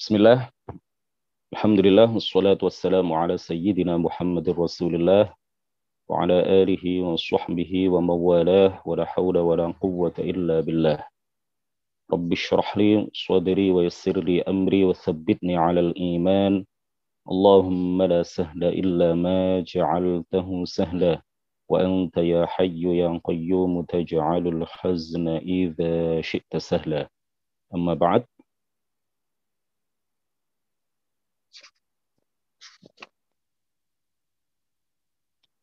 Bismillah, Alhamdulillah, wassalatu wassalamu ala sayyidina Muhammadir Rasulillah wa ala alihi wa sahbihi wa mawalah wa la hawla wa la quwwata illa billah. Rabbi shrah li sadri wa yassir li amri wa thabbitni ala al-iman. Allahumma la sahla illa ma ja'altahu sahla wa anta ya hayyu ya qayyum taj'alul hazna idha syi'ta sahla. Amma ba'd.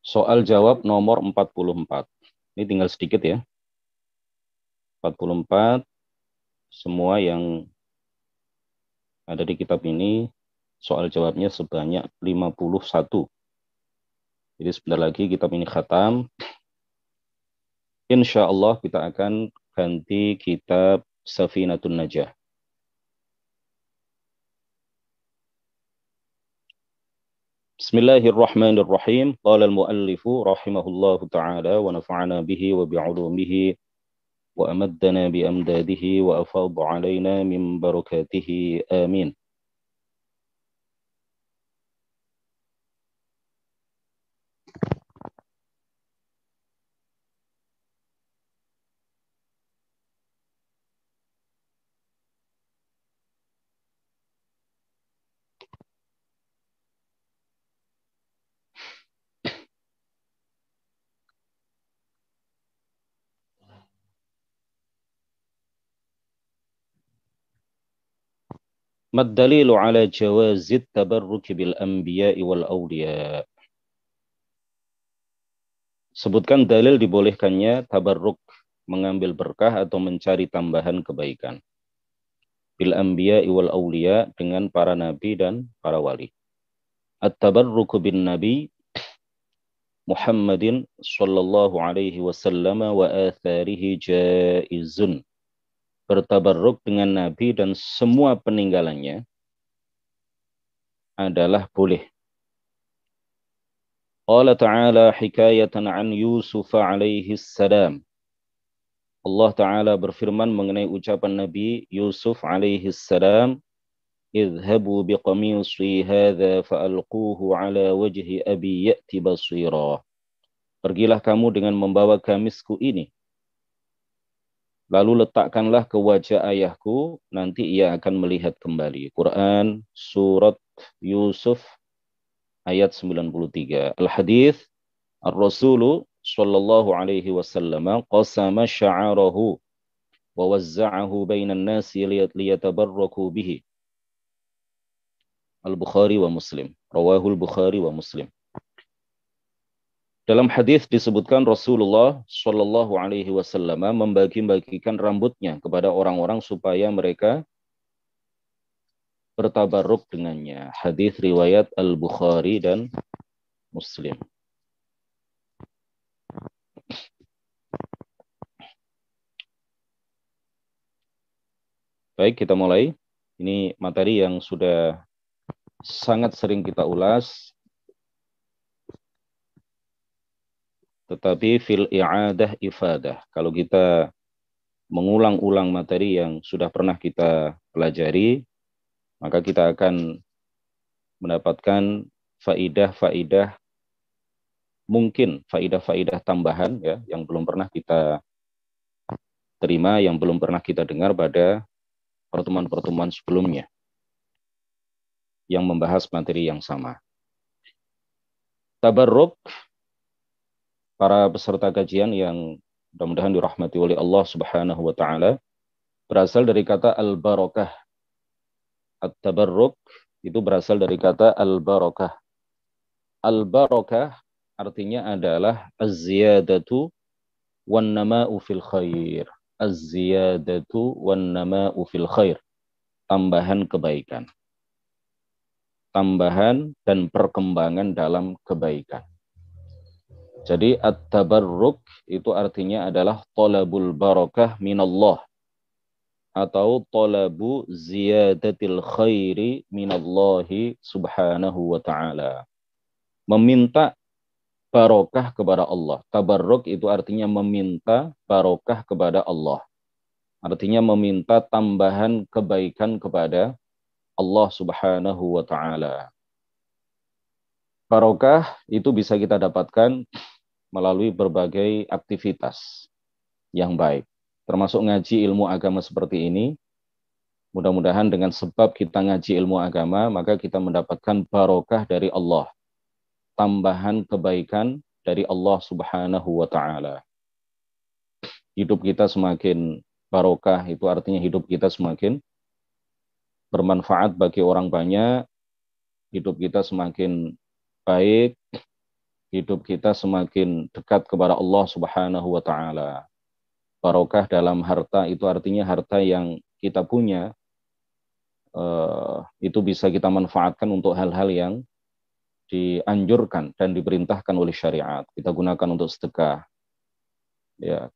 Soal jawab nomor 44. Ini tinggal sedikit ya. 44, semua yang ada di kitab ini, soal jawabnya sebanyak 51. Jadi sebentar lagi kitab ini khatam. Insya Allah kita akan ganti kitab Safinatun Najah. Bismillahirrahmanirrahim. Qala al-muallifu rahimahullahu ta'ala wa nafa'ana bihi wa bi'ulumihi wa amaddana bi amdadihi wa afadha alaina min barakatihi. Amin. Mad dalilu ala jawazit tabarruk bil anbiya'i wal awliya. Sebutkan dalil dibolehkannya tabarruk, mengambil berkah atau mencari tambahan kebaikan. Bil anbiya'i wal awliya, dengan para nabi dan para wali. At-tabarruku bin nabi Muhammadin sallallahu alaihi wasallam wa atharihi jaizun. Bertabarruk dengan nabi dan semua peninggalannya adalah boleh. Qala ta'ala hikayatan an Yusuf alaihi salam. Allah Ta'ala berfirman mengenai ucapan Nabi Yusuf alaihi salam, idhabu biqamisi hadha fa'alquhu ala wajhi abi ya'ti basira. Pergilah kamu dengan membawa gamisku ini, lalu letakkanlah ke wajah ayahku, nanti ia akan melihat kembali. Quran surat Yusuf ayat 93. Al-hadith, Ar-Rasulu sallallahu alaihi wasallam qasama sya'arahu wa wazza'ahu bainan nasi liyatabarraku bihi. Al-Bukhari wa Muslim. Rawahul Bukhari wa Muslim. Dalam hadis disebutkan Rasulullah sallallahu alaihi wasallam membagi-bagikan rambutnya kepada orang-orang supaya mereka bertabarruk dengannya. Hadis riwayat Al-Bukhari dan Muslim. Baik, kita mulai. Ini materi yang sudah sangat sering kita ulas, tetapi fil i'adah ifadah. Kalau kita mengulang-ulang materi yang sudah pernah kita pelajari, maka kita akan mendapatkan faidah-faidah, mungkin faidah-faidah tambahan ya, yang belum pernah kita terima, yang belum pernah kita dengar pada pertemuan-pertemuan sebelumnya yang membahas materi yang sama. Tabarruk, para peserta kajian yang mudah-mudahan dirahmati oleh Allah Subhanahu wa taala, berasal dari kata al-barakah. At-tabarruk itu berasal dari kata al-barakah. Al-barakah artinya adalah az-ziyadatu wan nama'u fil khair. Az-ziyadatu wan nama'u fil khair. Tambahan kebaikan. Tambahan dan perkembangan dalam kebaikan. Jadi at-tabarruk itu artinya adalah talabul barakah minallah, atau talabu ziyadatil khairi minallahi subhanahu wa ta'ala. Meminta barokah kepada Allah. Tabarruk itu artinya meminta barokah kepada Allah. Artinya meminta tambahan kebaikan kepada Allah Subhanahu wa taala. Barokah itu bisa kita dapatkan melalui berbagai aktivitas yang baik, termasuk ngaji ilmu agama seperti ini. Mudah-mudahan dengan sebab kita ngaji ilmu agama, maka kita mendapatkan barokah dari Allah, tambahan kebaikan dari Allah Subhanahu wa taala. Hidup kita semakin barokah, itu artinya hidup kita semakin bermanfaat bagi orang banyak, hidup kita semakin baik, hidup kita semakin dekat kepada Allah Subhanahu wa taala. Barokah dalam harta itu artinya harta yang kita punya itu bisa kita manfaatkan untuk hal-hal yang dianjurkan dan diperintahkan oleh syariat. Kita gunakan untuk sedekah. Ya,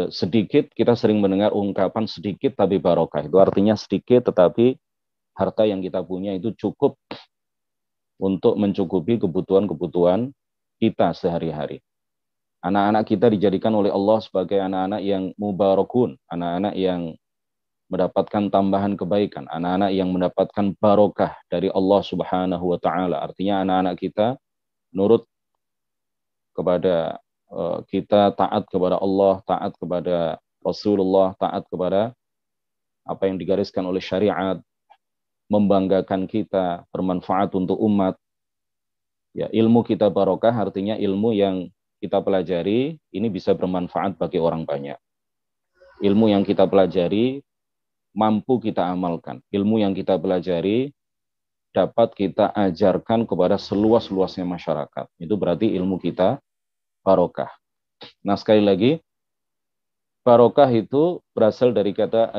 sedikit kita sering mendengar ungkapan sedikit tapi barokah. Itu artinya sedikit tetapi harta yang kita punya itu cukup untuk mencukupi kebutuhan-kebutuhan kita sehari-hari. Anak-anak kita dijadikan oleh Allah sebagai anak-anak yang mubarakun, anak-anak yang mendapatkan tambahan kebaikan, anak-anak yang mendapatkan barokah dari Allah Subhanahu wa taala. Artinya anak-anak kita nurut kepada kita, taat kepada Allah, taat kepada Rasulullah, taat kepada apa yang digariskan oleh syariat, membanggakan kita, bermanfaat untuk umat. Ya, ilmu kita barokah artinya ilmu yang kita pelajari ini bisa bermanfaat bagi orang banyak. Ilmu yang kita pelajari mampu kita amalkan. Ilmu yang kita pelajari dapat kita ajarkan kepada seluas-luasnya masyarakat. Itu berarti ilmu kita barokah. Nah, sekali lagi, barokah itu berasal dari kata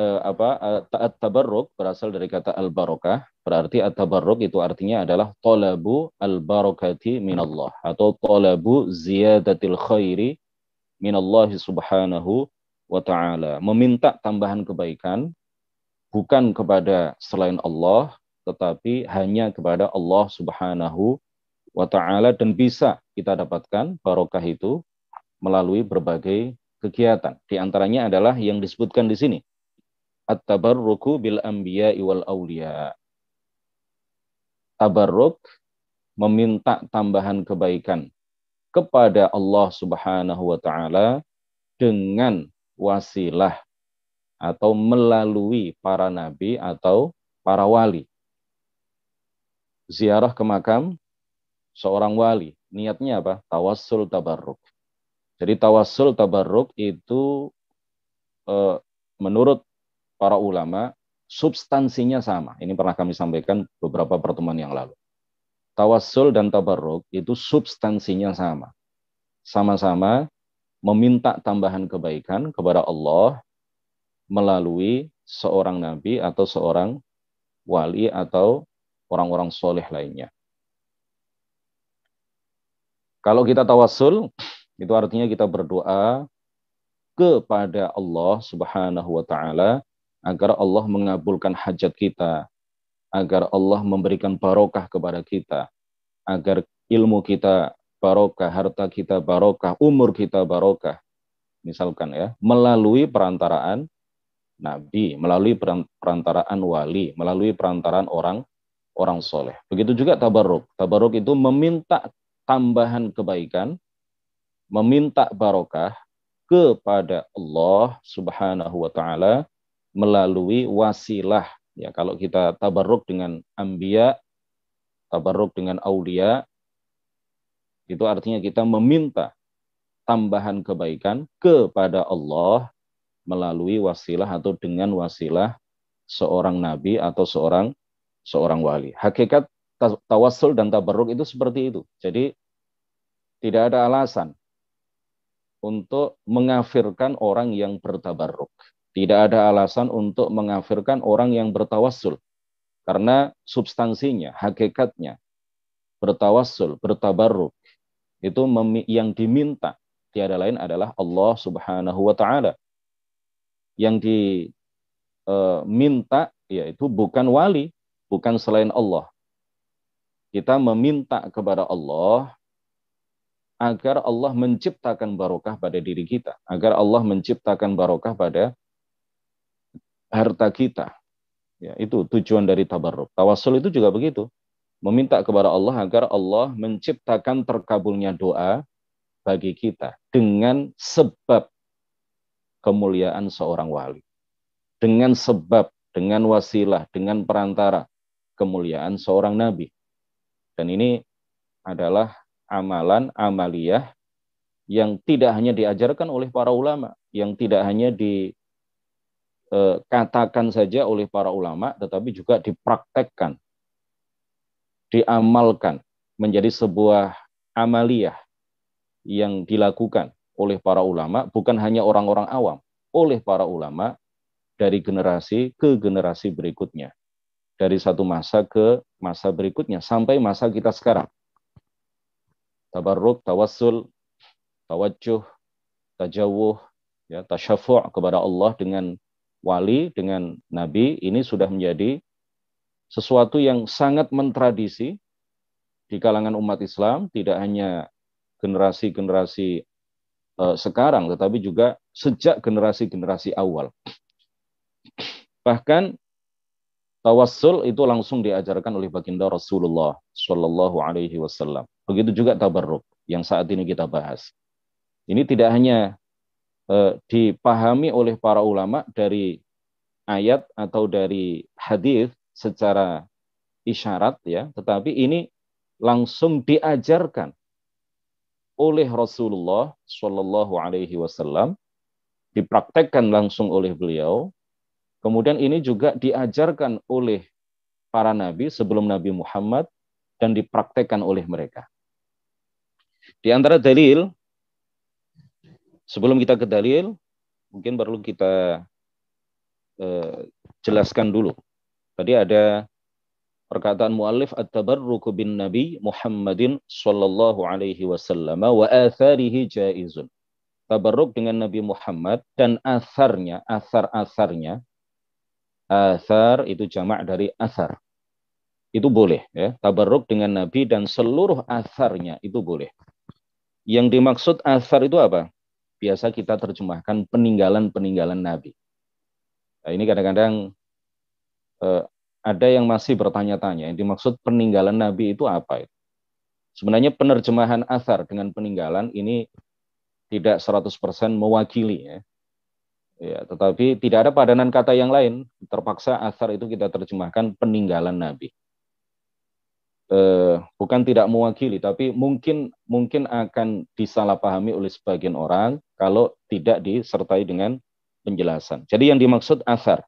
tabarruk, berasal dari kata al-barokah. Berarti at-tabarruk itu artinya adalah talabu al-barakati minallah atau talabu ziyadatil khairi minallahi subhanahu wa ta'ala. Meminta tambahan kebaikan bukan kepada selain Allah, tetapi hanya kepada Allah Subhanahu wa ta'ala, dan bisa kita dapatkan barokah itu melalui berbagai kegiatan. Di antaranya adalah yang disebutkan di sini. At-tabarruku bil anbiya'i wal awliya. Tabarruk, meminta tambahan kebaikan kepada Allah Subhanahu wa ta'ala dengan wasilah atau melalui para nabi atau para wali. Ziarah ke makam seorang wali, niatnya apa? Tawassul tabarruk. Jadi tawassul tabarruk itu menurut para ulama substansinya sama. Ini pernah kami sampaikan beberapa pertemuan yang lalu. Tawassul dan tabarruk itu substansinya sama. Sama-sama meminta tambahan kebaikan kepada Allah melalui seorang nabi atau seorang wali atau orang-orang soleh lainnya. Kalau kita tawassul, itu artinya kita berdoa kepada Allah Subhanahu wa ta'ala agar Allah mengabulkan hajat kita, agar Allah memberikan barokah kepada kita, agar ilmu kita barokah, harta kita barokah, umur kita barokah. Misalkan ya, melalui perantaraan nabi, melalui perantaraan wali, melalui perantaraan orang soleh. Begitu juga tabarruk. Tabarruk itu meminta tambahan kebaikan, meminta barokah kepada Allah Subhanahu wa ta'ala melalui wasilah. Ya, kalau kita tabarruk dengan anbiya, tabarruk dengan aulia, itu artinya kita meminta tambahan kebaikan kepada Allah melalui wasilah atau dengan wasilah seorang nabi atau seorang wali. Hakikat tawassul dan tabarruk itu seperti itu. Jadi tidak ada alasan untuk mengafirkan orang yang bertabarruk. Tidak ada alasan untuk mengafirkan orang yang bertawassul. Karena substansinya, hakikatnya, bertawassul, bertabarruk, itu yang diminta tiada lain adalah Allah Subhanahu wa ta'ala. Yang diminta yaitu bukan wali, bukan selain Allah. Kita meminta kepada Allah agar Allah menciptakan barokah pada diri kita, agar Allah menciptakan barokah pada harta kita. Ya, itu tujuan dari tabarruk. Tawassul itu juga begitu. Meminta kepada Allah agar Allah menciptakan terkabulnya doa bagi kita dengan sebab kemuliaan seorang wali. Dengan sebab, dengan wasilah, dengan perantara kemuliaan seorang nabi. Dan ini adalah amalan, amaliyah yang tidak hanya diajarkan oleh para ulama, yang tidak hanya dikatakan saja oleh para ulama, tetapi juga dipraktekkan, diamalkan menjadi sebuah amaliyah yang dilakukan oleh para ulama, bukan hanya orang-orang awam, oleh para ulama dari generasi ke generasi berikutnya. Dari satu masa ke masa berikutnya, sampai masa kita sekarang. Tabarruk, tawassul, tawajjuh, tajawuh, ya, tasyafu' kepada Allah dengan wali, dengan nabi, ini sudah menjadi sesuatu yang sangat mentradisi di kalangan umat Islam, tidak hanya generasi-generasi sekarang, tetapi juga sejak generasi-generasi awal. Bahkan tawassul itu langsung diajarkan oleh baginda Rasulullah Shallallahu Alaihi Wasallam. Begitu juga tabarruk yang saat ini kita bahas. Ini tidak hanya dipahami oleh para ulama dari ayat atau dari hadis secara isyarat, ya, tetapi ini langsung diajarkan oleh Rasulullah Shallallahu Alaihi Wasallam, dipraktekkan langsung oleh beliau. Kemudian ini juga diajarkan oleh para nabi sebelum Nabi Muhammad dan dipraktekkan oleh mereka. Di antara dalil, sebelum kita ke dalil, mungkin perlu kita jelaskan dulu. Tadi ada perkataan muallif at-tabarruku bin Nabi Muhammadin sallallahu alaihi wasallam wa atharihi jaizun. Tabarruk dengan Nabi Muhammad dan asarnya, asar-asarnya. Asar itu jamak dari asar. Itu boleh, ya. Tabarruk dengan Nabi dan seluruh asarnya itu boleh. Yang dimaksud asar itu apa? Biasa kita terjemahkan peninggalan-peninggalan Nabi. Nah, ini kadang-kadang ada yang masih bertanya-tanya, yang dimaksud peninggalan Nabi itu apa? Sebenarnya penerjemahan asar dengan peninggalan ini tidak 100% mewakili, ya. Ya, tetapi tidak ada padanan kata yang lain. Terpaksa asar itu kita terjemahkan peninggalan Nabi. Bukan tidak mewakili, tapi mungkin akan disalahpahami oleh sebagian orang kalau tidak disertai dengan penjelasan. Jadi yang dimaksud asar,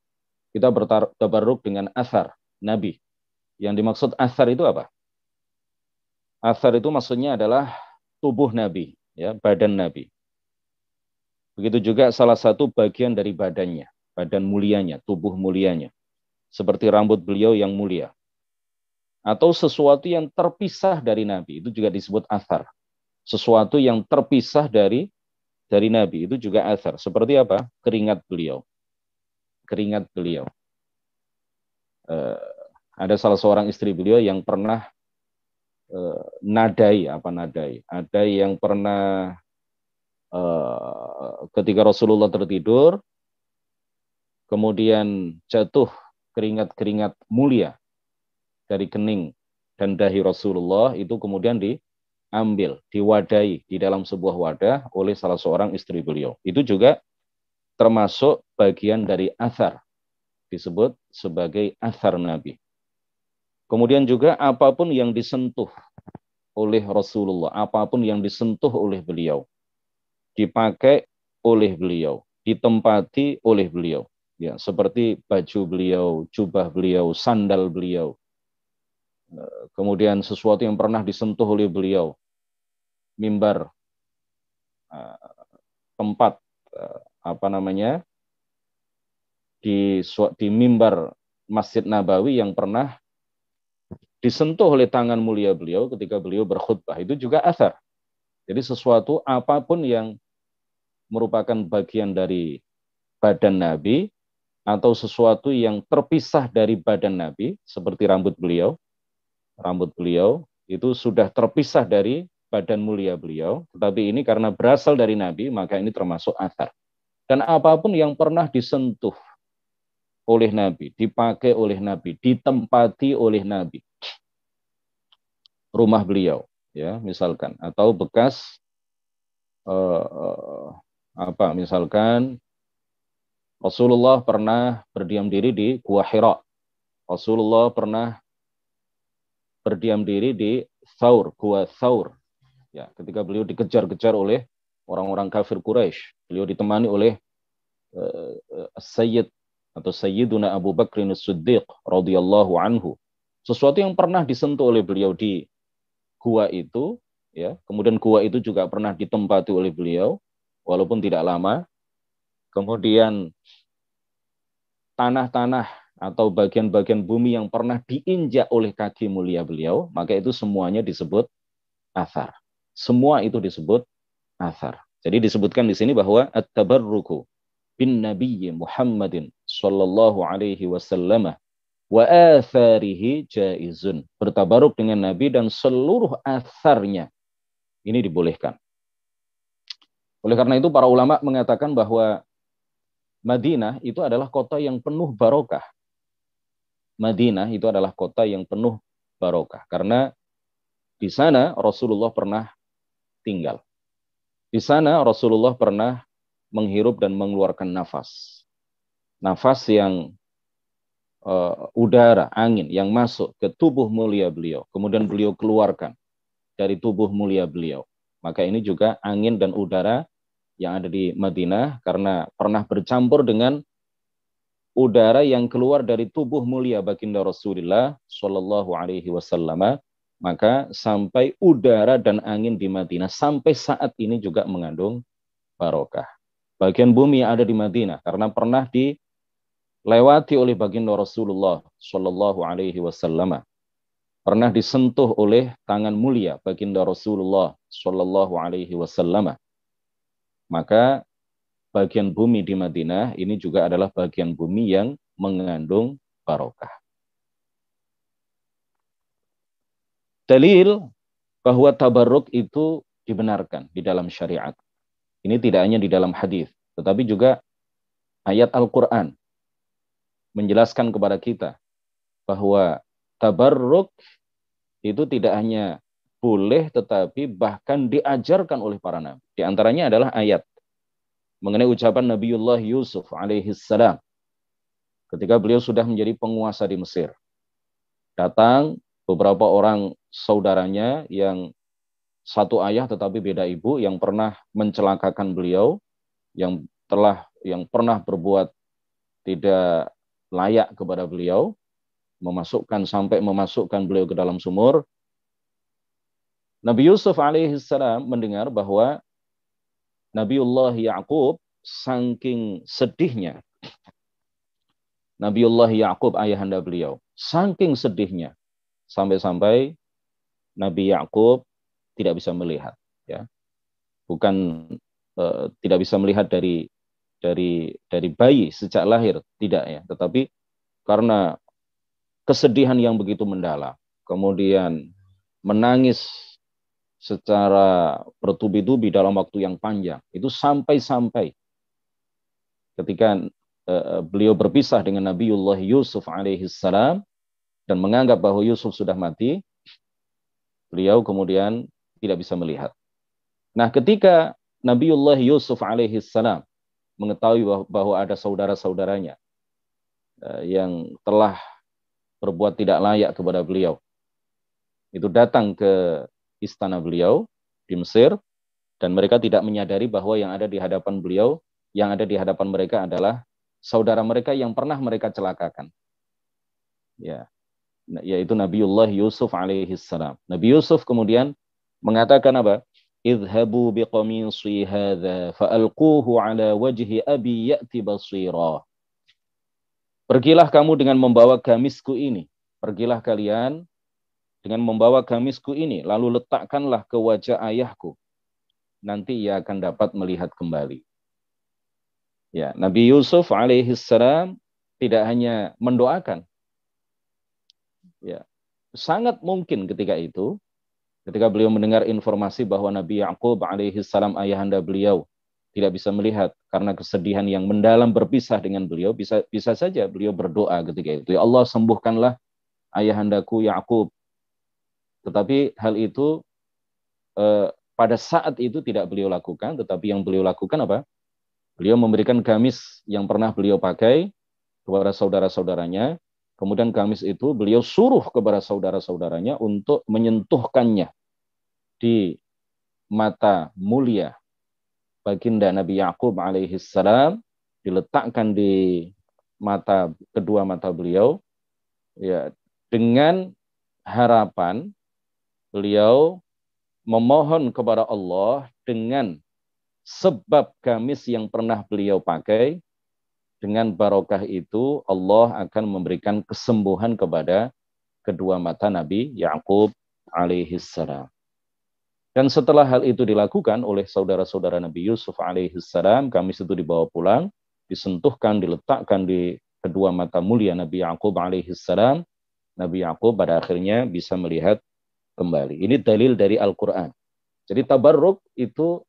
kita bertabarruk dengan asar Nabi. Yang dimaksud asar itu apa? Asar itu maksudnya adalah tubuh Nabi, ya, badan Nabi. Begitu juga salah satu bagian dari badannya, badan mulianya, tubuh mulianya. Seperti rambut beliau yang mulia. Atau sesuatu yang terpisah dari Nabi, itu juga disebut asar. Sesuatu yang terpisah dari Nabi, itu juga asar. Seperti apa? Keringat beliau. Keringat beliau. Ada salah seorang istri beliau yang pernah nadai. Ada yang pernah ketika Rasulullah tertidur, kemudian jatuh keringat-keringat mulia dari kening dan dahi Rasulullah, itu kemudian diambil, diwadahi di dalam sebuah wadah oleh salah seorang istri beliau. Itu juga termasuk bagian dari athar, disebut sebagai athar Nabi. Kemudian juga apapun yang disentuh oleh Rasulullah, apapun yang disentuh oleh beliau, dipakai oleh beliau, ditempati oleh beliau, ya, seperti baju beliau, jubah beliau, sandal beliau, kemudian sesuatu yang pernah disentuh oleh beliau, mimbar, tempat di mimbar Masjid Nabawi yang pernah disentuh oleh tangan mulia beliau ketika beliau berkhutbah, itu juga athar. Jadi sesuatu apapun yang merupakan bagian dari badan Nabi atau sesuatu yang terpisah dari badan Nabi, seperti rambut beliau itu sudah terpisah dari badan mulia beliau, tetapi ini karena berasal dari Nabi, maka ini termasuk athar. Dan apapun yang pernah disentuh oleh Nabi, dipakai oleh Nabi, ditempati oleh Nabi. Rumah beliau, ya misalkan, atau bekas misalkan Rasulullah pernah berdiam diri di Gua Hira. Rasulullah pernah berdiam diri di Gua Thaur. Ya, ketika beliau dikejar-kejar oleh orang-orang kafir Quraisy, beliau ditemani oleh Sayyid atau Sayyiduna Abu Bakrin As-Siddiq radhiyallahu anhu. Sesuatu yang pernah disentuh oleh beliau di gua itu, ya. Kemudian gua itu juga pernah ditempati oleh beliau walaupun tidak lama. Kemudian tanah-tanah atau bagian-bagian bumi yang pernah diinjak oleh kaki mulia beliau, maka itu semuanya disebut athar. Semua itu disebut athar. Jadi disebutkan di sini bahwa at-tabarruku bin Nabi Muhammadin sallallahu alaihi wasallam wa atharihi jaizun. Bertabaruk dengan Nabi dan seluruh atharnya ini dibolehkan. Oleh karena itu para ulama mengatakan bahwa Madinah itu adalah kota yang penuh barokah. Madinah itu adalah kota yang penuh barokah karena di sana Rasulullah pernah tinggal. Di sana Rasulullah pernah menghirup dan mengeluarkan nafas. Nafas yang udara, angin yang masuk ke tubuh mulia beliau. Kemudian beliau keluarkan dari tubuh mulia beliau. Maka ini juga angin dan udara yang ada di Madinah karena pernah bercampur dengan udara yang keluar dari tubuh mulia baginda Rasulullah Shallallahu Alaihi Wasallam, maka sampai udara dan angin di Madinah sampai saat ini juga mengandung barokah. Bagian bumi yang ada di Madinah karena pernah dilewati oleh baginda Rasulullah Shallallahu Alaihi Wasallam, pernah disentuh oleh tangan mulia baginda Rasulullah Shallallahu Alaihi Wasallam, maka bagian bumi di Madinah ini juga adalah bagian bumi yang mengandung barokah. Dalil bahwa tabarruk itu dibenarkan di dalam syariat. Ini tidak hanya di dalam hadis, tetapi juga ayat Al-Quran menjelaskan kepada kita bahwa tabarruk itu tidak hanya boleh, tetapi bahkan diajarkan oleh para nabi. Di antaranya adalah ayat mengenai ucapan Nabiullah Yusuf alaihissalam ketika beliau sudah menjadi penguasa di Mesir. Datang beberapa orang saudaranya yang satu ayah tetapi beda ibu yang pernah mencelakakan beliau, yang pernah berbuat tidak layak kepada beliau, sampai memasukkan beliau ke dalam sumur. Nabi Yusuf alaihissalam mendengar bahwa Nabiullah Ya'qub saking sedihnya, Nabiullah Ya'qub ayahanda beliau, saking sedihnya sampai-sampai Nabi Ya'qub tidak bisa melihat, ya. Bukan tidak bisa melihat dari bayi sejak lahir, tidak ya, tetapi karena kesedihan yang begitu mendalam, kemudian menangis secara bertubi-tubi dalam waktu yang panjang, itu sampai-sampai ketika beliau berpisah dengan Nabiullah Yusuf alaihissalam dan menganggap bahwa Yusuf sudah mati, beliau kemudian tidak bisa melihat. Nah, ketika Nabiullah Yusuf alaihissalam mengetahui bahwa ada saudara-saudaranya yang telah berbuat tidak layak kepada beliau, itu datang ke istana beliau di Mesir, dan mereka tidak menyadari bahwa yang ada di hadapan beliau, yang ada di hadapan mereka adalah saudara mereka yang pernah mereka celakakan. Ya, yaitu Nabiullah Yusuf alaihissalam. Nabi Yusuf kemudian mengatakan apa? Idhabu biqamisi hadza fa'alquhu ala wajhi abi ya'ti basira. Pergilah kamu dengan membawa gamisku ini. Pergilah kalian dengan membawa gamisku ini, lalu letakkanlah ke wajah ayahku. Nanti ia akan dapat melihat kembali. Ya, Nabi Yusuf alaihissalam tidak hanya mendoakan. Ya, sangat mungkin ketika beliau mendengar informasi bahwa Nabi Ya'qub alaihissalam ayahanda beliau tidak bisa melihat karena kesedihan yang mendalam berpisah dengan beliau, bisa saja beliau berdoa ketika itu, ya Allah sembuhkanlah ayahandaku Yakub. Tetapi hal itu pada saat itu tidak beliau lakukan, tetapi yang beliau lakukan apa? Beliau memberikan gamis yang pernah beliau pakai kepada saudara-saudaranya. Kemudian gamis itu beliau suruh kepada saudara-saudaranya untuk menyentuhkannya di mata mulia baginda Nabi Yakub alaihi salam, diletakkan di kedua mata beliau, ya, dengan harapan beliau memohon kepada Allah dengan sebab gamis yang pernah beliau pakai, dengan barokah itu Allah akan memberikan kesembuhan kepada kedua mata Nabi Yakub alaihi salam. Dan setelah hal itu dilakukan oleh saudara-saudara Nabi Yusuf alaihi salam, gamis itu dibawa pulang, disentuhkan, diletakkan di kedua mata mulia Nabi Yakub alaihi salam. Nabi Yakub pada akhirnya bisa melihat kembali. Ini dalil dari Al-Quran. Jadi tabarruk itu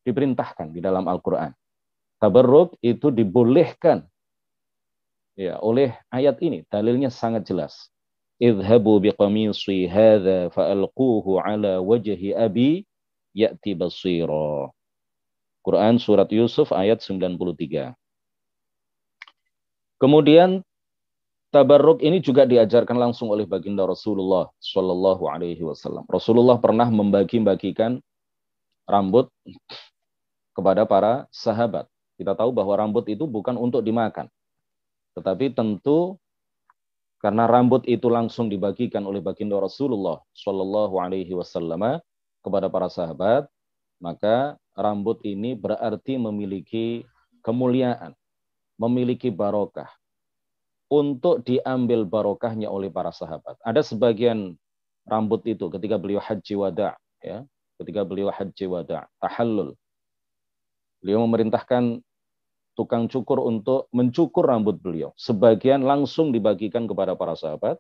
diperintahkan di dalam Al-Quran. Tabarruk itu dibolehkan ya oleh ayat ini. Dalilnya sangat jelas. Idhabu biqamisi hadha fa'alquhu ala wajhi abi ya'ti basira. Quran surat Yusuf ayat 93. Kemudian tabarruk ini juga diajarkan langsung oleh baginda Rasulullah Shallallahu Alaihi Wasallam. Rasulullah pernah membagi-bagikan rambut kepada para sahabat. Kita tahu bahwa rambut itu bukan untuk dimakan, tetapi tentu karena rambut itu langsung dibagikan oleh baginda Rasulullah Shallallahu Alaihi Wasallam kepada para sahabat, maka rambut ini berarti memiliki kemuliaan, memiliki barokah, untuk diambil barokahnya oleh para sahabat. Ada sebagian rambut itu ketika beliau haji wada, ya, ketika beliau haji wada, tahallul, beliau memerintahkan tukang cukur untuk mencukur rambut beliau. Sebagian langsung dibagikan kepada para sahabat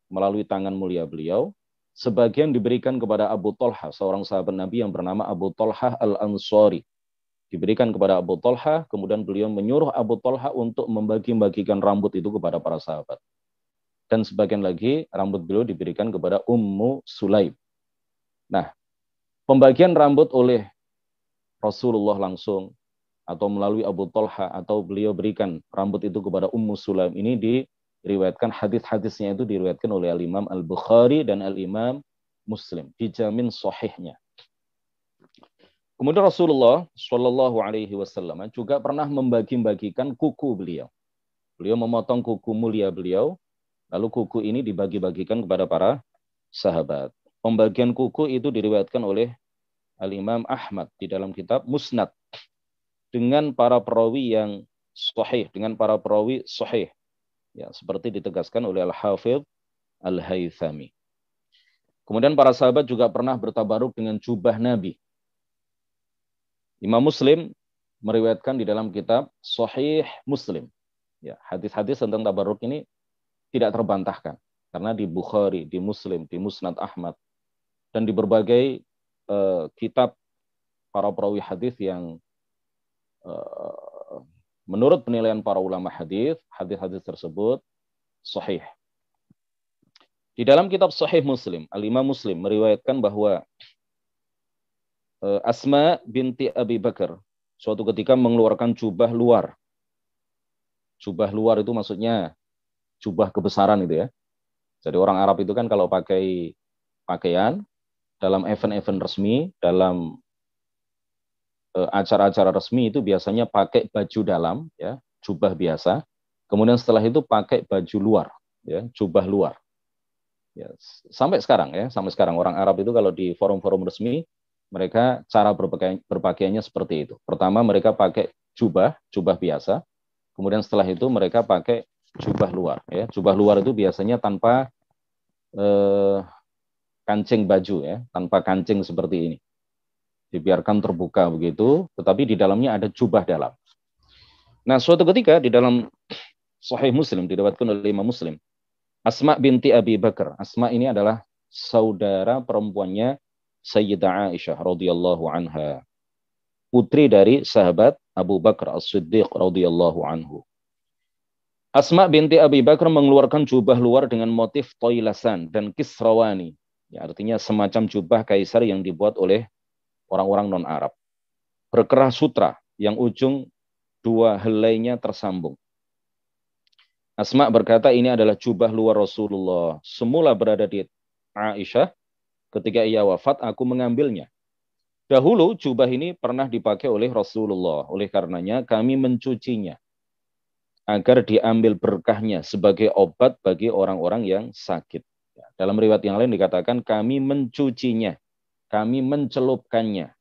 melalui tangan mulia beliau. Sebagian diberikan kepada Abu Talha, seorang sahabat Nabi yang bernama Abu Talha Al-Ansari. Diberikan kepada Abu Talha, kemudian beliau menyuruh Abu Talha untuk membagi-bagikan rambut itu kepada para sahabat. Dan sebagian lagi rambut beliau diberikan kepada Ummu Sulaim. Nah, pembagian rambut oleh Rasulullah langsung, atau melalui Abu Talha, atau beliau berikan rambut itu kepada Ummu Sulaim, ini diriwayatkan, hadis-hadisnya itu diriwayatkan oleh Al-Imam Al-Bukhari dan Al-Imam Muslim, dijamin sahihnya. Kemudian Rasulullah Shallallahu Alaihi Wasallam juga pernah membagi-bagikan kuku beliau. Beliau memotong kuku mulia beliau, lalu kuku ini dibagi-bagikan kepada para sahabat. Pembagian kuku itu diriwayatkan oleh Al-Imam Ahmad di dalam kitab Musnad, dengan para perawi yang sahih, dengan para perawi sahih, ya, seperti ditegaskan oleh Al-Hafidh Al-Haythami. Kemudian para sahabat juga pernah bertabaruk dengan jubah Nabi. Imam Muslim meriwayatkan di dalam kitab Sahih Muslim, ya, hadis-hadis tentang tabaruk ini tidak terbantahkan, karena di Bukhari, di Muslim, di Musnad Ahmad, dan di berbagai kitab para perawi hadis yang menurut penilaian para ulama hadis, hadis-hadis tersebut sahih. Di dalam kitab Sahih Muslim, Al-Imam Muslim meriwayatkan bahwa Asma binti Abi Bakar suatu ketika mengeluarkan jubah luar. Jubah luar itu maksudnya jubah kebesaran itu, ya. Jadi orang Arab itu kan kalau pakai pakaian dalam event-event resmi, dalam acara-acara resmi itu biasanya pakai baju dalam, ya, jubah biasa. Kemudian setelah itu pakai baju luar, ya, jubah luar. Ya, sampai sekarang orang Arab itu kalau di forum-forum resmi, mereka cara berpakaiannya seperti itu. Pertama mereka pakai jubah biasa. Kemudian setelah itu mereka pakai jubah luar, ya. Jubah luar itu biasanya tanpa kancing baju, ya, tanpa kancing seperti ini. Dibiarkan terbuka begitu, tetapi di dalamnya ada jubah dalam. Nah, suatu ketika di dalam Sahih Muslim, diriwayatkan oleh Imam Muslim, Asma binti Abi Bakar. Asma ini adalah saudara perempuannya Sayyidah Aisyah radhiyallahu anha. putri dari sahabat Abu Bakar As-Siddiq radhiyallahu anhu. Asma binti Abi Bakar mengeluarkan jubah luar dengan motif toilasan dan kisrawani. Ya, artinya semacam jubah kaisar yang dibuat oleh orang-orang non-Arab. Berkerah sutra yang ujung dua helainya tersambung. Asma berkata, ini adalah jubah luar Rasulullah. Semula berada di Aisyah. Ketika ia wafat, aku mengambilnya. Dahulu jubah ini pernah dipakai oleh Rasulullah. Oleh karenanya kami mencucinya agar diambil berkahnya sebagai obat bagi orang-orang yang sakit. Dalam riwayat yang lain dikatakan kami mencucinya, kami mencelupkannya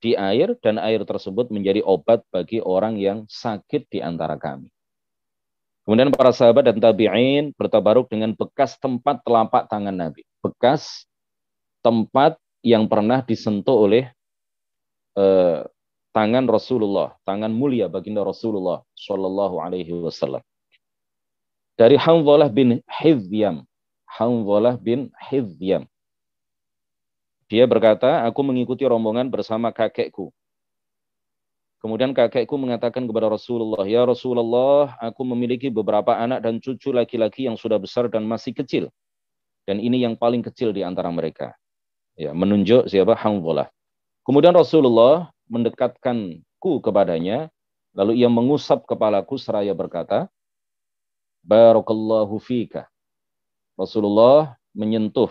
di air dan air tersebut menjadi obat bagi orang yang sakit di antara kami. Kemudian para sahabat dan tabi'in bertabaruk dengan bekas tempat telapak tangan Nabi. Bekas tempat yang pernah disentuh oleh tangan Rasulullah, tangan mulia baginda Rasulullah Shallallahu Alaihi Wasallam. Dari Hanzalah bin Hidhyam. Hanzalah bin Hidhyam. Dia berkata, aku mengikuti rombongan bersama kakekku. Kemudian kakekku mengatakan kepada Rasulullah, ya Rasulullah, aku memiliki beberapa anak dan cucu laki-laki yang sudah besar dan masih kecil. Dan ini yang paling kecil di antara mereka. Ya, menunjuk siapa? Hanzalah. Kemudian Rasulullah mendekatkanku kepadanya, lalu ia mengusap kepalaku seraya berkata, Barakallahu fika. Rasulullah menyentuh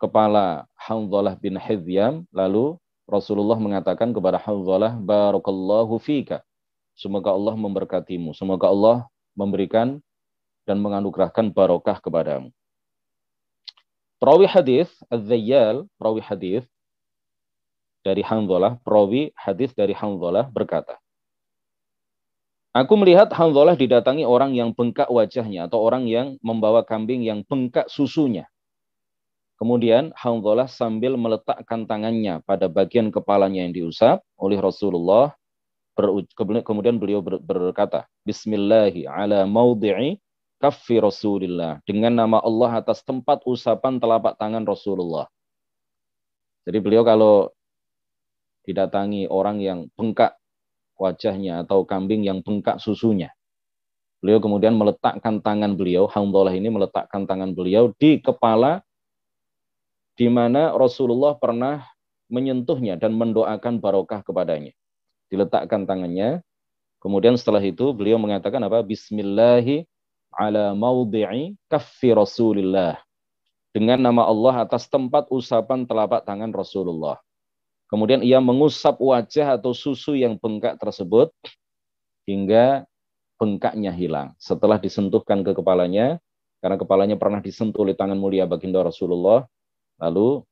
kepala Hanzalah bin Hidhyam, lalu Rasulullah mengatakan kepada Hanzalah, Barakallahu fika. Semoga Allah memberkatimu. Semoga Allah memberikan dan menganugerahkan barokah kepadamu. Perawi hadis Az-Zayyal, perawi hadis dari Hanzalah, perawi hadis dari Hanzalah berkata, aku melihat Hanzalah didatangi orang yang bengkak wajahnya atau orang yang membawa kambing yang bengkak susunya. Kemudian Hanzalah sambil meletakkan tangannya pada bagian kepalanya yang diusap oleh Rasulullah, kemudian beliau berkata, Bismillahi ala maudhi'i kaffi Rasulillah. Dengan nama Allah atas tempat usapan telapak tangan Rasulullah. Jadi beliau kalau didatangi orang yang bengkak wajahnya atau kambing yang bengkak susunya, beliau kemudian meletakkan tangan beliau, Hanzalah ini meletakkan tangan beliau di kepala di mana Rasulullah pernah menyentuhnya dan mendoakan barokah kepadanya. Diletakkan tangannya, kemudian setelah itu beliau mengatakan apa? Bismillahi ala maudhi'i kaffi Rasulillah. Dengan nama Allah atas tempat usapan telapak tangan Rasulullah. Kemudian ia mengusap wajah atau susu yang bengkak tersebut hingga bengkaknya hilang. Setelah disentuhkan ke kepalanya, karena kepalanya pernah disentuh oleh tangan mulia baginda Rasulullah, lalu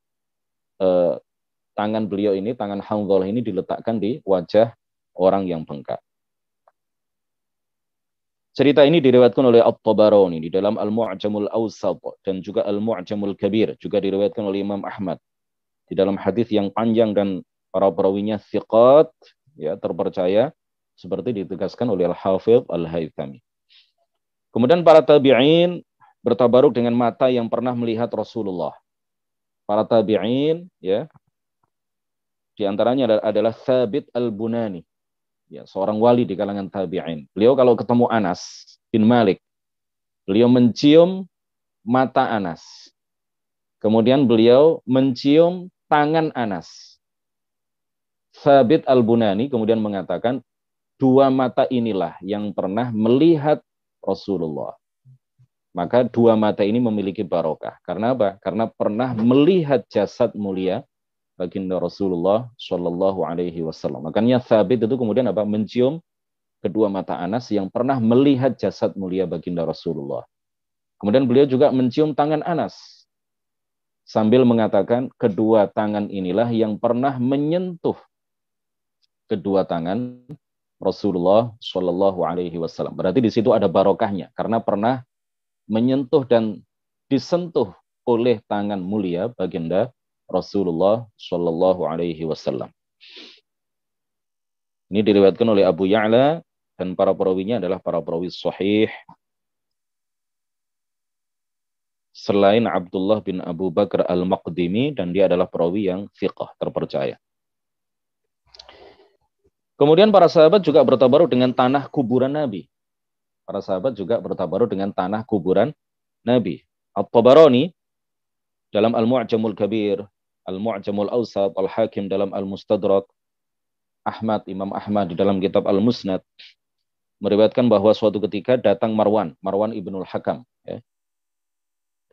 tangan beliau ini, tangan Hanzalah ini diletakkan di wajah orang yang bengkak. Cerita ini diriwayatkan oleh At-Tabarani di dalam Al-Mu'jamul Awsat dan juga Al-Mu'jamul Kabir, juga diriwayatkan oleh Imam Ahmad di dalam hadis yang panjang dan para perawinya thiqat, ya, terpercaya, seperti ditegaskan oleh Al-Hafidh Al-Haythami. Kemudian para tabi'in bertabaruk dengan mata yang pernah melihat Rasulullah. Para tabi'in, ya, di antaranya adalah Thabit Al-Bunani, ya, seorang wali di kalangan tabi'in. Beliau kalau ketemu Anas bin Malik, beliau mencium mata Anas. Kemudian beliau mencium tangan Anas. Thabit Al-Bunani kemudian mengatakan, dua mata inilah yang pernah melihat Rasulullah. Maka dua mata ini memiliki barokah. Karena apa? Karena pernah melihat jasad mulia baginda Rasulullah Shallallahu Alaihi Wasallam. Makanya Thabit itu kemudian apa? Mencium kedua mata Anas yang pernah melihat jasad mulia baginda Rasulullah. Kemudian beliau juga mencium tangan Anas sambil mengatakan kedua tangan inilah yang pernah menyentuh kedua tangan Rasulullah Shallallahu Alaihi Wasallam. Berarti di situ ada barokahnya karena pernah menyentuh dan disentuh oleh tangan mulia baginda Rasulullah Shallallahu Alaihi Wasallam. Ini diriwayatkan oleh Abu Ya'la dan para perawinya adalah para perawi sahih selain Abdullah bin Abu Bakar Al-Maqdimi, dan dia adalah perawi yang thiqah, terpercaya. Kemudian para sahabat juga bertabaruk dengan tanah kuburan Nabi. Para sahabat juga bertabaruk dengan tanah kuburan Nabi. At-Tabarani dalam Al-Mu'jamul Kabir, Al-Mu'jamul Awsat, Al-Hakim dalam Al-Mustadrak, Imam Ahmad di dalam kitab Al-Musnad, meriwayatkan bahwa suatu ketika datang Marwan ibnul Hakam. Ya.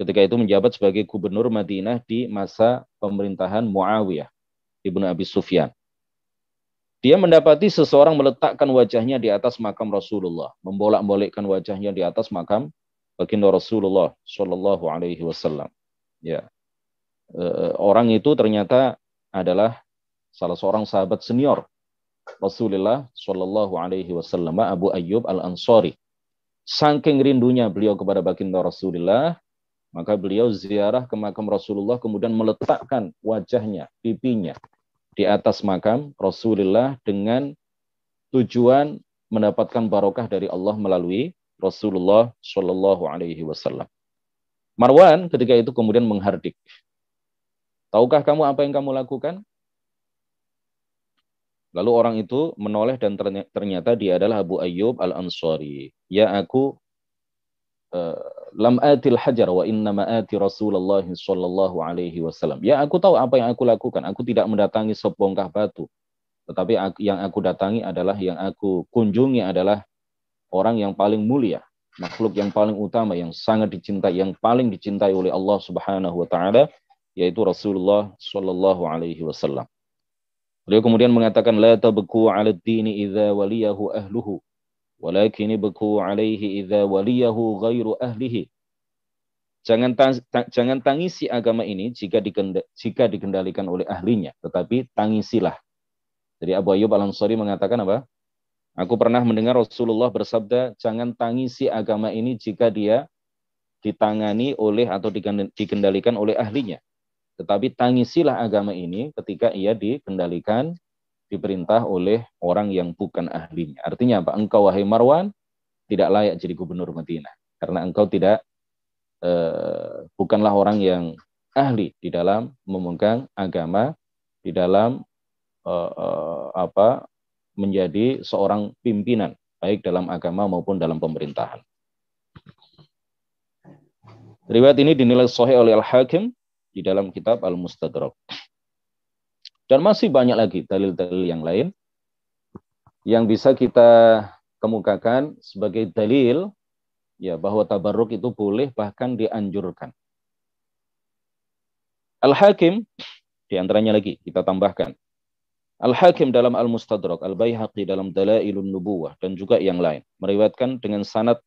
Ketika itu menjabat sebagai gubernur Madinah di masa pemerintahan Muawiyah ibnu Abi Sufyan. Dia mendapati seseorang meletakkan wajahnya di atas makam Rasulullah, membolak-balikkan wajahnya di atas makam baginda Rasulullah Shallallahu Alaihi Wasallam. Ya, orang itu ternyata adalah salah seorang sahabat senior Rasulullah Shallallahu Alaihi Wasallam, Abu Ayyub Al Ansari. Saking rindunya beliau kepada baginda Rasulullah, maka beliau ziarah ke makam Rasulullah, kemudian meletakkan wajahnya, pipinya di atas makam Rasulullah dengan tujuan mendapatkan barokah dari Allah melalui Rasulullah Shallallahu Alaihi Wasallam. Marwan ketika itu kemudian menghardik. Tahukah kamu apa yang kamu lakukan? Lalu orang itu menoleh dan ternyata dia adalah Abu Ayyub Al-Ansari. Ya aku lam atil hajar wa innama ati Rasulullah Shallallahu Alaihi Wasallam. Ya aku tahu apa yang aku lakukan. Aku tidak mendatangi sebongkah batu. Tetapi yang aku datangi adalah, yang aku kunjungi adalah orang yang paling mulia, makhluk yang paling utama, yang sangat dicintai, yang paling dicintai oleh Allah Subhanahu wa taala, yaitu Rasulullah Shallallahu Alaihi Wasallam. Beliau kemudian mengatakan, la tabku 'ala ad-dini idza waliyahu ahluhu, walakin ibku 'alaihi idza waliyahu ghairu ahlihi. Jangan tangisi agama ini jika dikendalikan oleh ahlinya, tetapi tangisilah. Jadi Abu Ayyub Al-Ansari mengatakan apa? Aku pernah mendengar Rasulullah bersabda, jangan tangisi agama ini jika dia ditangani oleh atau dikendalikan oleh ahlinya. Tetapi tangisilah agama ini ketika ia dikendalikan, diperintah oleh orang yang bukan ahlinya. Artinya apa? Engkau wahai Marwan tidak layak jadi gubernur Madinah. Karena engkau bukanlah orang yang ahli di dalam memegang agama, di dalam menjadi seorang pimpinan, baik dalam agama maupun dalam pemerintahan. Riwayat ini dinilai sahih oleh Al-Hakim di dalam kitab Al-Mustadrak. Dan masih banyak lagi dalil-dalil yang lain yang bisa kita kemukakan sebagai dalil ya bahwa tabarruk itu boleh, bahkan dianjurkan. Al-Hakim di antaranya lagi kita tambahkan. Al-Hakim dalam Al-Mustadrak, Al-Baihaqi dalam Dalailun Nubuwah, dan juga yang lain meriwayatkan dengan sanad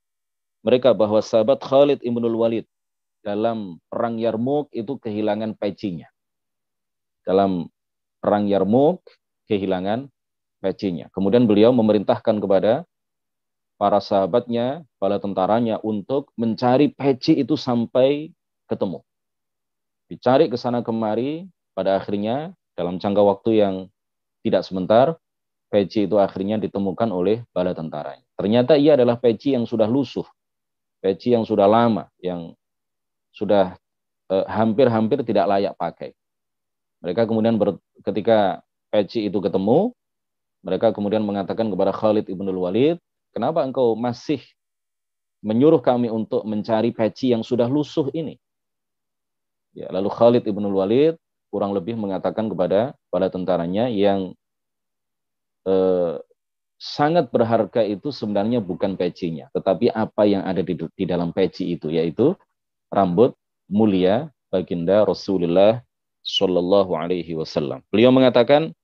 mereka bahwa sahabat Khalid Ibnul Walid dalam perang Yarmuk itu kehilangan pecinya. Dalam perang Yarmuk kehilangan pecinya. Kemudian beliau memerintahkan kepada para sahabatnya, para tentaranya untuk mencari peci itu sampai ketemu. Dicari ke sana kemari, pada akhirnya dalam jangka waktu yang tidak sebentar, peci itu akhirnya ditemukan oleh bala tentaranya. Ternyata ia adalah peci yang sudah lusuh, peci yang sudah lama, yang sudah hampir-hampir tidak layak pakai. Mereka kemudian ketika peci itu ketemu, mereka kemudian mengatakan kepada Khalid Ibnul Walid, kenapa engkau masih menyuruh kami untuk mencari peci yang sudah lusuh ini? Ya, lalu Khalid Ibnul Walid kurang lebih mengatakan kepada para tentaranya yang sangat berharga itu sebenarnya bukan pecinya, tetapi apa yang ada di dalam peci itu, yaitu rambut mulia baginda Rasulullah Shallallahu Alaihi Wasallam. Beliau mengatakan,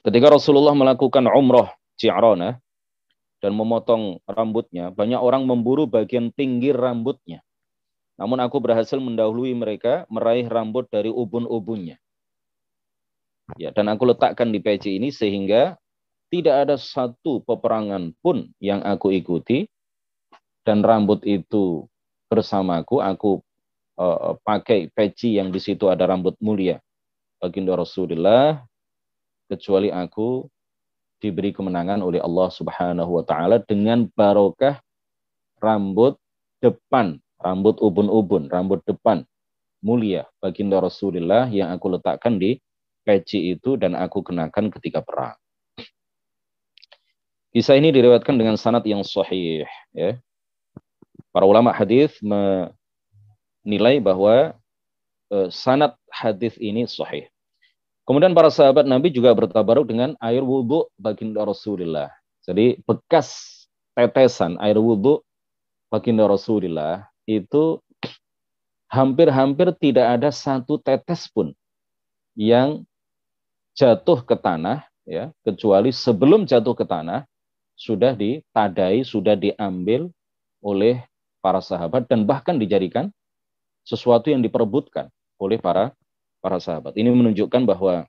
ketika Rasulullah melakukan umrah Ji'ranah dan memotong rambutnya, banyak orang memburu bagian pinggir rambutnya. Namun aku berhasil mendahului mereka, meraih rambut dari ubun-ubunnya. Ya, dan aku letakkan di peci ini sehingga tidak ada satu peperangan pun yang aku ikuti dan rambut itu bersamaku. Aku pakai peci yang di situ ada rambut mulia baginda Rasulullah, kecuali aku diberi kemenangan oleh Allah Subhanahu wa taala dengan barokah rambut depan, rambut ubun-ubun, rambut depan mulia baginda Rasulullah yang aku letakkan di peci itu dan aku kenakan ketika perang. Kisah ini diriwayatkan dengan sanad yang sahih. Ya. Para ulama hadis menilai bahwa sanad hadis ini sahih. Kemudian para sahabat Nabi juga bertabaruk dengan air wudhu baginda Rasulullah. Jadi bekas tetesan air wudhu baginda Rasulullah itu hampir-hampir tidak ada satu tetes pun yang jatuh ke tanah, ya, kecuali sebelum jatuh ke tanah sudah ditadai, sudah diambil oleh para sahabat dan bahkan dijadikan sesuatu yang diperebutkan oleh para sahabat. Ini menunjukkan bahwa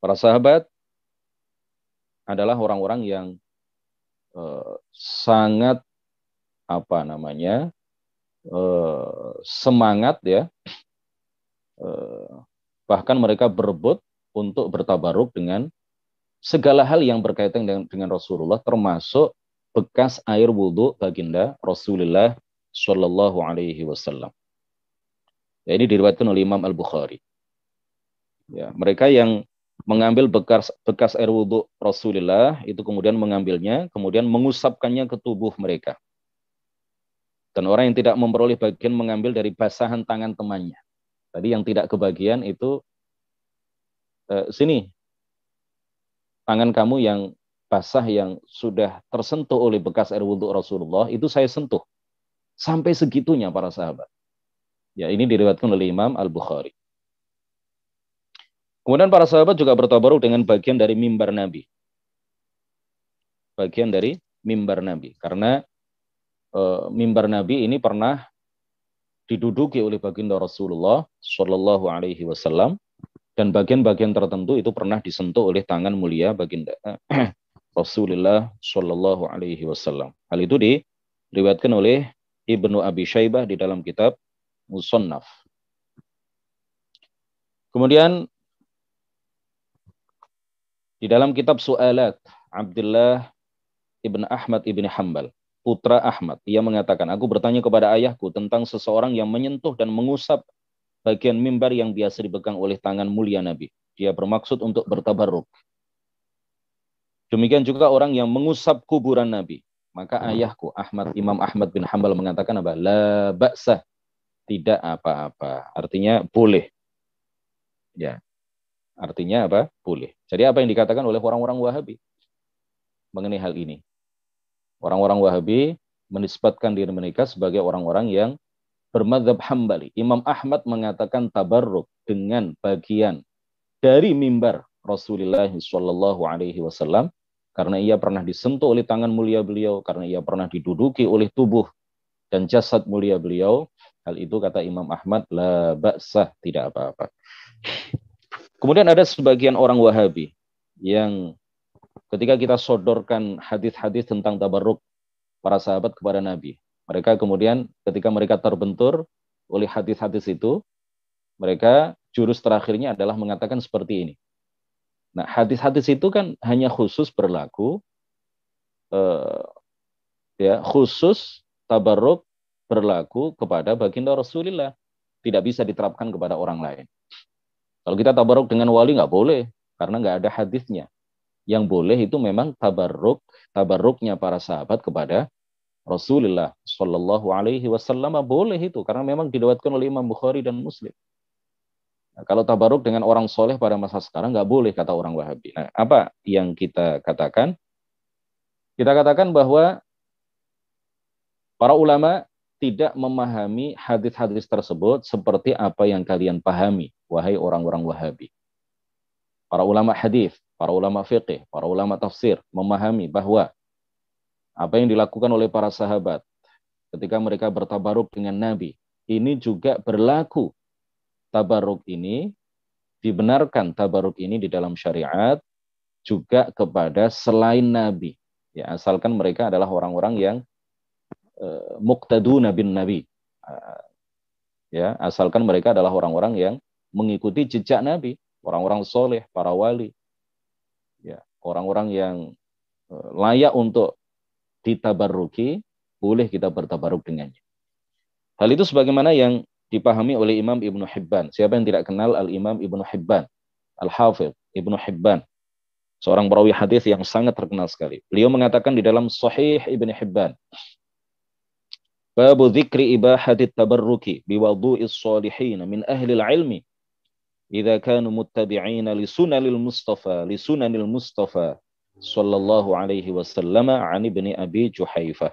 para sahabat adalah orang-orang yang sangat semangat, ya, bahkan mereka berebut untuk bertabaruk dengan segala hal yang berkaitan dengan Rasulullah, termasuk bekas air wudhu baginda Rasulullah Shallallahu Alaihi Wasallam. Ya, ini diriwayatkan oleh Imam Al-Bukhari. Ya, mereka yang mengambil bekas air wudhu Rasulullah itu kemudian mengambilnya, kemudian mengusapkannya ke tubuh mereka. Dan orang yang tidak memperoleh bagian mengambil dari basahan tangan temannya. Tadi yang tidak kebagian itu, sini, tangan kamu yang basah yang sudah tersentuh oleh bekas air wudhu Rasulullah, itu saya sentuh. Sampai segitunya para sahabat. Ya, ini diriwayatkan oleh Imam Al-Bukhari. Kemudian para sahabat juga bertabaruk dengan bagian dari mimbar Nabi. Bagian dari mimbar Nabi. Karena mimbar Nabi ini pernah diduduki oleh baginda Rasulullah Shallallahu Alaihi Wasallam, dan bagian-bagian tertentu itu pernah disentuh oleh tangan mulia baginda Rasulullah Shallallahu Alaihi Wasallam. Hal itu diriwayatkan oleh Ibnu Abi Syaibah di dalam kitab Musannaf. Kemudian di dalam kitab Su'alat Abdullah ibn Ahmad ibn Hanbal, putra Ahmad, ia mengatakan, aku bertanya kepada ayahku tentang seseorang yang menyentuh dan mengusap bagian mimbar yang biasa dipegang oleh tangan mulia Nabi. Dia bermaksud untuk bertabarruk. Demikian juga orang yang mengusap kuburan Nabi. Maka ayahku Imam Ahmad bin Hanbal mengatakan apa? La ba'sa, tidak apa-apa. Artinya boleh. Ya. Artinya apa? Boleh. Jadi apa yang dikatakan oleh orang-orang Wahabi mengenai hal ini? Orang-orang Wahabi menisbatkan diri mereka sebagai orang-orang yang bermadzhab Hambali. Imam Ahmad mengatakan tabarruk dengan bagian dari mimbar Rasulullah Shallallahu Alaihi Wasallam karena ia pernah disentuh oleh tangan mulia beliau, karena ia pernah diduduki oleh tubuh dan jasad mulia beliau. Hal itu kata Imam Ahmad, la ba'sah, tidak apa-apa. Kemudian ada sebagian orang Wahabi yang ketika kita sodorkan hadis-hadis tentang tabarruk para sahabat kepada Nabi, mereka kemudian ketika mereka terbentur oleh hadis-hadis itu, mereka jurus terakhirnya adalah mengatakan seperti ini. Nah, hadis-hadis itu kan hanya khusus berlaku, khusus tabarruk berlaku kepada baginda Rasulullah, tidak bisa diterapkan kepada orang lain. Kalau kita tabarruk dengan wali nggak boleh, karena nggak ada hadisnya. Yang boleh itu memang tabarruknya para sahabat kepada Rasulullah Shallallahu Alaihi Wasallam, boleh itu, karena memang diriwayatkan oleh Imam Bukhari dan Muslim. Nah, kalau tabarruk dengan orang soleh pada masa sekarang nggak boleh, kata orang Wahabi. Nah, apa yang kita katakan? Kita katakan bahwa para ulama tidak memahami hadis-hadis tersebut seperti apa yang kalian pahami, wahai orang-orang Wahabi. Para ulama hadis, para ulama fiqih, para ulama tafsir memahami bahwa apa yang dilakukan oleh para sahabat ketika mereka bertabaruk dengan Nabi, ini juga berlaku. Tabaruk ini dibenarkan, tabaruk ini di dalam syariat juga kepada selain Nabi. Ya, asalkan mereka adalah orang-orang yang muqtaduna bin Nabi. Ya, asalkan mereka adalah orang-orang yang mengikuti jejak Nabi, orang-orang soleh, para wali. Ya, orang-orang yang layak untuk ditabarruki, boleh kita bertabaruk dengannya. Hal itu sebagaimana yang dipahami oleh Imam Ibnu Hibban. Siapa yang tidak kenal Al-Imam Ibnu Hibban? Al-Hafidh Ibnu Hibban. Seorang perawi hadis yang sangat terkenal sekali. Beliau mengatakan di dalam Sahih Ibnu Hibban, Babu dzikri ibahati tabarruki biwudu'is shalihin min ahli al-ilmi idza kanu muttabi'ina li sunanil Mustafa sallallahu alaihi wasallam an ibni Abi Juhaifah.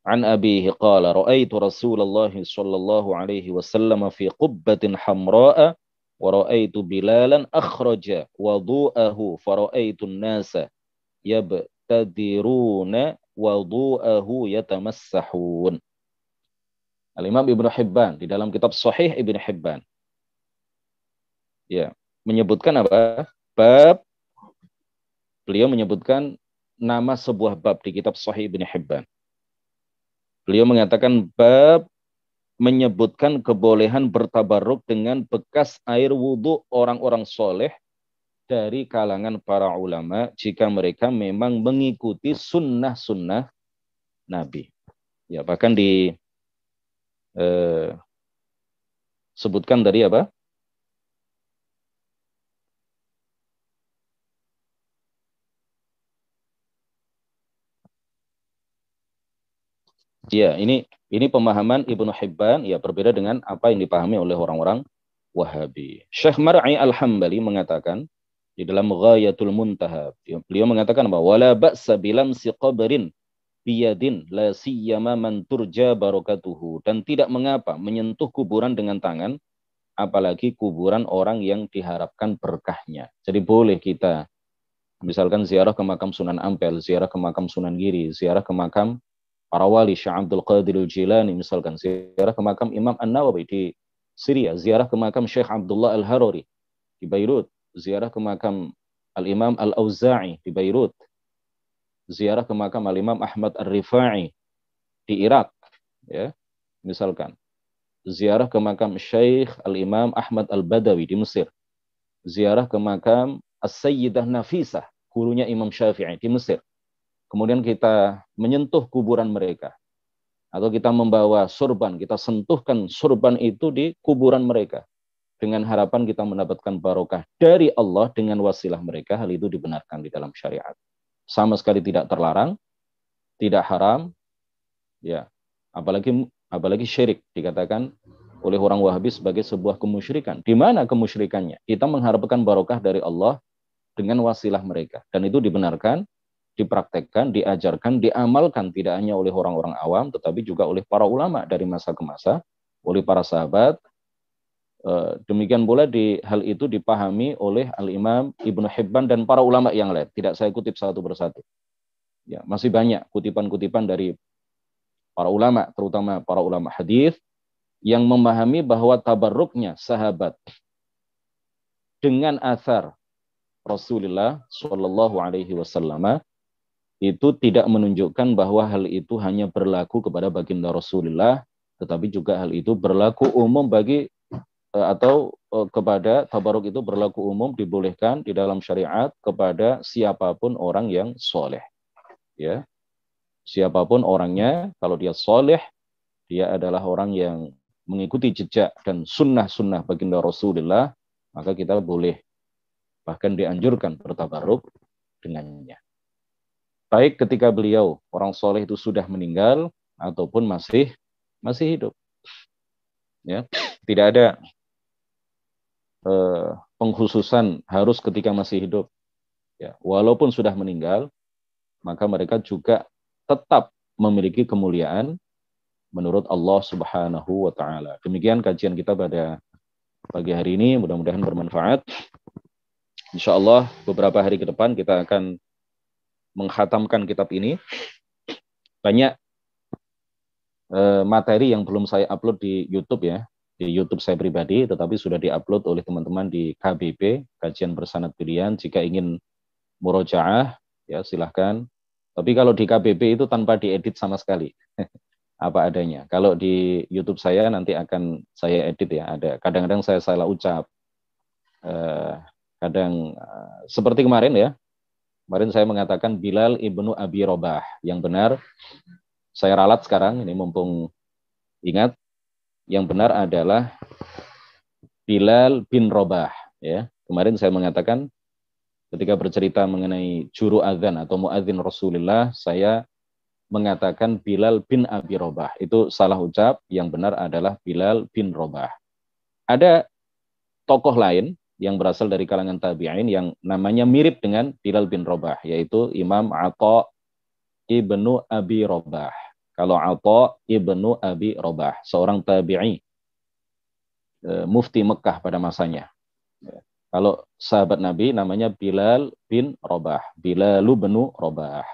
An abihi qala ra'aitu Rasulullah sallallahu alaihi wasallam fi qubbatin hamra'a wa ra'aitu Bilalan akhraja wudu'ahu fa ra'aitu an-nasa yabtadiruna wudu'ahu yatamassahun. Al-Imam Ibnu Hibban di dalam kitab Sahih Ibnu Hibban ya menyebutkan apa? Bab, beliau menyebutkan nama sebuah bab di kitab Sahih Ibnu Hibban. Beliau mengatakan bab menyebutkan kebolehan bertabarruk dengan bekas air wudhu orang-orang soleh dari kalangan para ulama jika mereka memang mengikuti sunnah-sunnah Nabi. Ya, bahkan sebutkan dari apa? Ya, ini pemahaman Ibnu Hibban ya berbeda dengan apa yang dipahami oleh orang-orang Wahabi. Syekh Mar'i Al-Hambali mengatakan di dalam Ghayatul Muntaha, beliau mengatakan bahwa wala ba'sa bilamsi qabrin biyadin la siyama man turja barakatuhu, dan tidak mengapa menyentuh kuburan dengan tangan apalagi kuburan orang yang diharapkan berkahnya. Jadi boleh kita misalkan ziarah ke makam Sunan Ampel, ziarah ke makam Sunan Giri, ziarah ke makam para wali Syekh Abdul Qadir Al-Jilani, misalkan ziarah ke makam Imam An-Nawawi di Syria, ziarah ke makam Syekh Abdullah Al-Harari di Beirut, ziarah ke makam Al-Imam Al-Auza'i di Beirut, ziarah ke makam Al-Imam Ahmad Ar-Rifa'i di Irak, ya, misalkan ziarah ke makam Syekh Al-Imam Ahmad Al-Badawi di Mesir, ziarah ke makam As-Sayyidah Nafisah, gurunya Imam Syafi'i di Mesir. Kemudian kita menyentuh kuburan mereka. Atau kita membawa surban, kita sentuhkan surban itu di kuburan mereka. Dengan harapan kita mendapatkan barokah dari Allah dengan wasilah mereka, hal itu dibenarkan di dalam syariat. Sama sekali tidak terlarang, tidak haram, ya. Apalagi syirik dikatakan oleh orang Wahabi sebagai sebuah kemusyrikan. Di mana kemusyrikannya? Kita mengharapkan barokah dari Allah dengan wasilah mereka. Dan itu dibenarkan, dipraktekkan, diajarkan, diamalkan tidak hanya oleh orang-orang awam, tetapi juga oleh para ulama dari masa ke masa, oleh para sahabat. Demikian pula di hal itu dipahami oleh Al-Imam Ibnu Hibban dan para ulama yang lain. Tidak saya kutip satu persatu. Ya, masih banyak kutipan-kutipan dari para ulama, terutama para ulama hadis yang memahami bahwa tabarruknya sahabat dengan athar Rasulullah Shallallahu Alaihi Wasallam itu tidak menunjukkan bahwa hal itu hanya berlaku kepada baginda Rasulullah, tetapi juga hal itu berlaku umum bagi atau kepada tabaruk itu berlaku umum, dibolehkan di dalam syariat kepada siapapun orang yang soleh. Ya, siapapun orangnya, kalau dia soleh, dia adalah orang yang mengikuti jejak dan sunnah-sunnah baginda Rasulullah, maka kita boleh bahkan dianjurkan bertabaruk dengannya. Baik ketika beliau orang soleh itu sudah meninggal ataupun masih hidup, ya, tidak ada pengkhususan harus ketika masih hidup, ya, walaupun sudah meninggal maka mereka juga tetap memiliki kemuliaan menurut Allah Subhanahu wa Ta'ala. Demikian kajian kita pada pagi hari ini, mudah-mudahan bermanfaat. Insya Allah beberapa hari ke depan kita akan menghatamkan kitab ini. Banyak materi yang belum saya upload di YouTube, ya, di YouTube saya pribadi, tetapi sudah diupload oleh teman-teman di KBP, Kajian Bersanad Pilihan. Jika ingin murojaah, ya silahkan. Tapi kalau di KBP itu tanpa diedit sama sekali, apa adanya. Kalau di YouTube saya nanti akan saya edit, ya. Ada kadang-kadang saya salah ucap, kadang seperti kemarin, ya. Kemarin saya mengatakan Bilal ibnu Abi Robah. Yang benar, saya ralat sekarang, ini mumpung Ingat, yang benar adalah Bilal bin Rabah. Ya, kemarin saya mengatakan ketika bercerita mengenai juru adzan atau muadzin Rasulullah, saya mengatakan Bilal bin Abi Rabah. Itu salah ucap, yang benar adalah Bilal bin Rabah. Ada tokoh lain yang berasal dari kalangan tabi'in yang namanya mirip dengan Bilal bin Rabah, yaitu Imam Atha ibnu Abi Rabah. Kalau Atha ibnu Abi Rabah, seorang tabi'i, mufti Mekah pada masanya. Kalau sahabat Nabi namanya Bilal bin Rabah, Bilalu bin Rabah.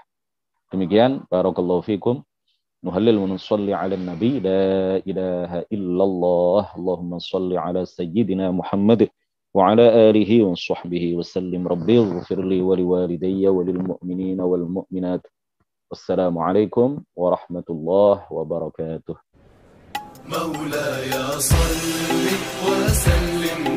Demikian, barakallahu fikum. Nuhallil wa nusalli ala nabi, la ilaha illallah, Allahumma salli ala sayyidina Muhammad wa ala alihi wa sahbihi wa sallim. Rabbi ighfirli wa liwalidayya wa lil mu'minina wal mu'minat. Wassalamualaikum warahmatullahi wabarakatuh. مولاي صل وسلم